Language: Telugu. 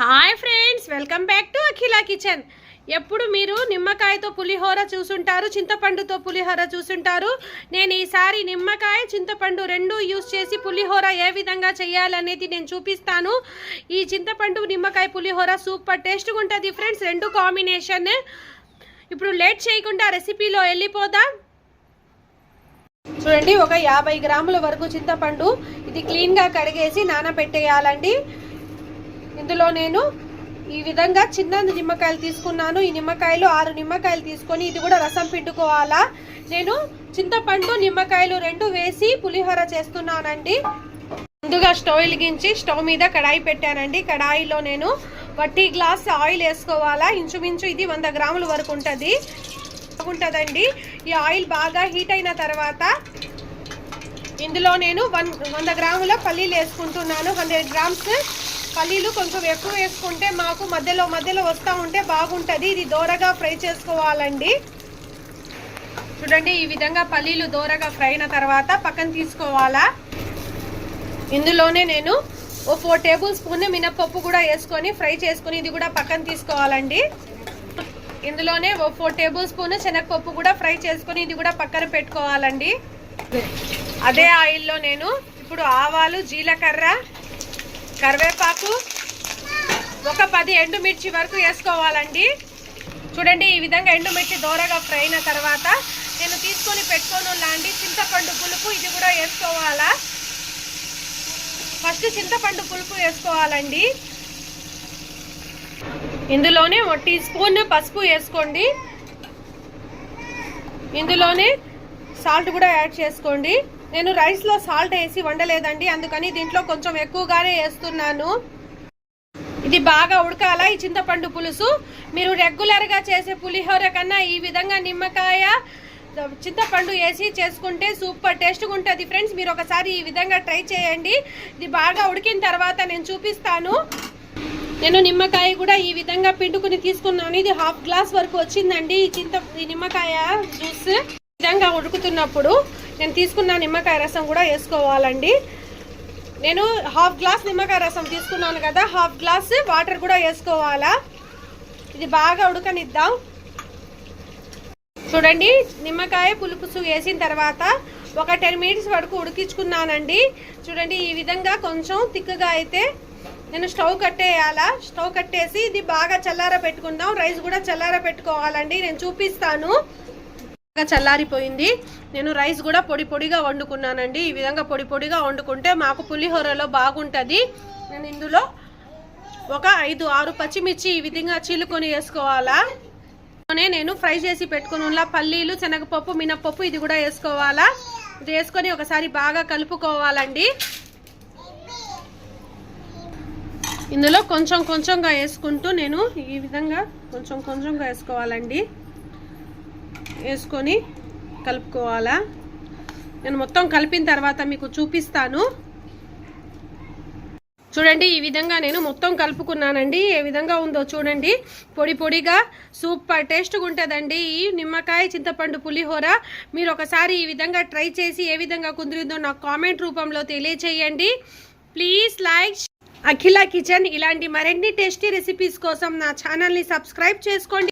Hi friends, welcome back to Akhila kitchen. ఎప్పుడు మీరు నిమ్మకాయతో పులిహోర చూసుంటారు, చింతపండుతో పులిహోర చూసుంటారు. నేను ఈసారి నిమ్మకాయ చింతపండు రెండు యూస్ చేసి పులిహోర ఏ విధంగా చేయాలనేది నేను చూపిస్తాను. ఈ చింతపండు నిమ్మకాయ పులిహోర సూపర్ టేస్ట్గా ఉంటుంది ఫ్రెండ్స్, రెండు కాంబినేషన్. ఇప్పుడు లేట్ చేయకుండా రెసిపీలో వెళ్ళిపోదాం. చూడండి, ఒక 50 గ్రాముల వరకు చింతపండు ఇది క్లీన్గా కడిగేసి నానబెట్టేయాలండి. ఇందులో నేను ఈ విధంగా చిన్న నిమ్మకాయలు తీసుకున్నాను. ఈ నిమ్మకాయలు 6 నిమ్మకాయలు తీసుకొని ఇది కూడా రసం పిండుకోవాలా. నేను చింతపండు నిమ్మకాయలు రెండు వేసి పులిహోర చేస్తున్నానండి. ముందుగా స్టవ్ వెలిగించి స్టవ్ మీద కడాయి పెట్టానండి. కడాయిలో నేను 1 గ్లాస్ ఆయిల్ వేసుకోవాలా. ఇంచుమించు ఇది 100 గ్రాముల వరకు ఉంటుందండి. ఈ ఆయిల్ బాగా హీట్ అయిన తర్వాత ఇందులో నేను 100 గ్రాముల పల్లీలు వేసుకుంటున్నాను. 100 గ్రామ్స్ పల్లీలు కొంచెం ఎక్కువ వేసుకుంటే మాకు మధ్యలో వస్తూ ఉంటే బాగుంటుంది. ఇది దోరగా ఫ్రై చేసుకోవాలండి. చూడండి, ఈ విధంగా పల్లీలు దోరగా ఫ్రై అయిన తర్వాత పక్కన తీసుకోవాలా. ఇందులోనే నేను 4 టేబుల్ స్పూన్ మినపప్పు కూడా వేసుకొని ఫ్రై చేసుకొని ఇది కూడా పక్కన తీసుకోవాలండి. ఇందులోనే 4 టేబుల్ స్పూన్ శనగపప్పు కూడా ఫ్రై చేసుకొని ఇది కూడా పక్కన పెట్టుకోవాలండి. అదే ఆయిల్లో నేను ఇప్పుడు ఆవాలు, జీలకర్ర, కరివేపాకు, ఒక 10 ఎండుమిర్చి వరకు వేసుకోవాలండి. చూడండి, ఈ విధంగా ఎండుమిర్చి దోరగా ఫ్రై అయిన తర్వాత నేను తీసుకొని పెట్టుకోను లాంటి చింతపండు పులుపు ఇది కూడా వేసుకోవాలా. ఫస్ట్ చింతపండు పులుపు వేసుకోవాలండి. ఇందులోనే 1 టీ స్పూన్ పసుపు వేసుకోండి. ఇందులోనే సాల్ట్ కూడా యాడ్ చేసుకోండి. నేను రైస్లో సాల్ట్ వేసి వండలేదండి, అందుకని దీంట్లో కొంచెం ఎక్కువగానే వేస్తున్నాను. ఇది బాగా ఉడకాల ఈ చింతపండు పులుసు. మీరు రెగ్యులర్గా చేసే పులిహోర కన్నా ఈ విధంగా నిమ్మకాయ చింతపండు వేసి చేసుకుంటే సూపర్ టేస్ట్గా ఉంటుంది ఫ్రెండ్స్. మీరు ఒకసారి ఈ విధంగా ట్రై చేయండి. ఇది బాగా ఉడికిన తర్వాత నేను చూపిస్తాను. నేను నిమ్మకాయ కూడా ఈ విధంగా పిండుకుని తీసుకున్నాను. ఇది 1/2 గ్లాస్ వరకు వచ్చిందండి ఈ నిమ్మకాయ జ్యూస్. ఈ విధంగా ఉడుకుతున్నప్పుడు నేను తీసుకున్న నిమ్మకాయ రసం కూడా వేసుకోవాలండి. నేను 1/2 గ్లాస్ నిమ్మకాయ రసం తీసుకున్నాను కదా, 1/2 గ్లాస్ వాటర్ కూడా వేసుకోవాలా. ఇది బాగా ఉడకనిద్దాం. చూడండి, నిమ్మకాయ పులుపుసు వేసిన తర్వాత ఒక 10 మినిట్స్ వరకు ఉడికించుకున్నానండి. చూడండి, ఈ విధంగా కొంచెం తిక్కుగా అయితే నేను స్టవ్ కట్టేయాలా. స్టవ్ కట్టేసి ఇది బాగా చల్లార పెట్టుకుందాం. రైస్ కూడా చల్లార పెట్టుకోవాలండి. నేను చూపిస్తాను. చల్లారిపోయింది. నేను రైస్ కూడా పొడిగా వండుకున్నానండి. ఈ విధంగా పొడిగా వండుకుంటే మాకు పులిహోరలో బాగుంటుంది. నేను ఇందులో ఒక 5-6 పచ్చిమిర్చి ఈ విధంగా చీలుకొని వేసుకోవాలా. నేను ఫ్రై చేసి పెట్టుకున్న పల్లీలు, శనగపప్పు, మినపప్పు ఇది కూడా వేసుకోవాలా. ఇది వేసుకొని ఒకసారి బాగా కలుపుకోవాలండి. ఇందులో కొంచెంగా వేసుకుంటూ నేను ఈ విధంగా కొంచెంగా వేసుకోవాలండి. వేసుకొని కలుపుకోవాలా. నేను మొత్తం కలిపిన తర్వాత మీకు చూపిస్తాను. చూడండి, ఈ విధంగా నేను మొత్తం కలుపుకున్నానండి. ఏ విధంగా ఉందో చూడండి. పొడిగా సూపర్ టేస్ట్గా ఉంటుందండి ఈ నిమ్మకాయ చింతపండు పులిహోర. మీరు ఒకసారి ఈ విధంగా ట్రై చేసి ఏ విధంగా కుదిరిందో నాకు కామెంట్ రూపంలో తెలియచేయండి. Please like Akhila kitchen. ఇలాంటి మరిన్ని టేస్టీ రెసిపీస్ కోసం నా ఛానల్ని సబ్స్క్రైబ్ చేసుకోండి.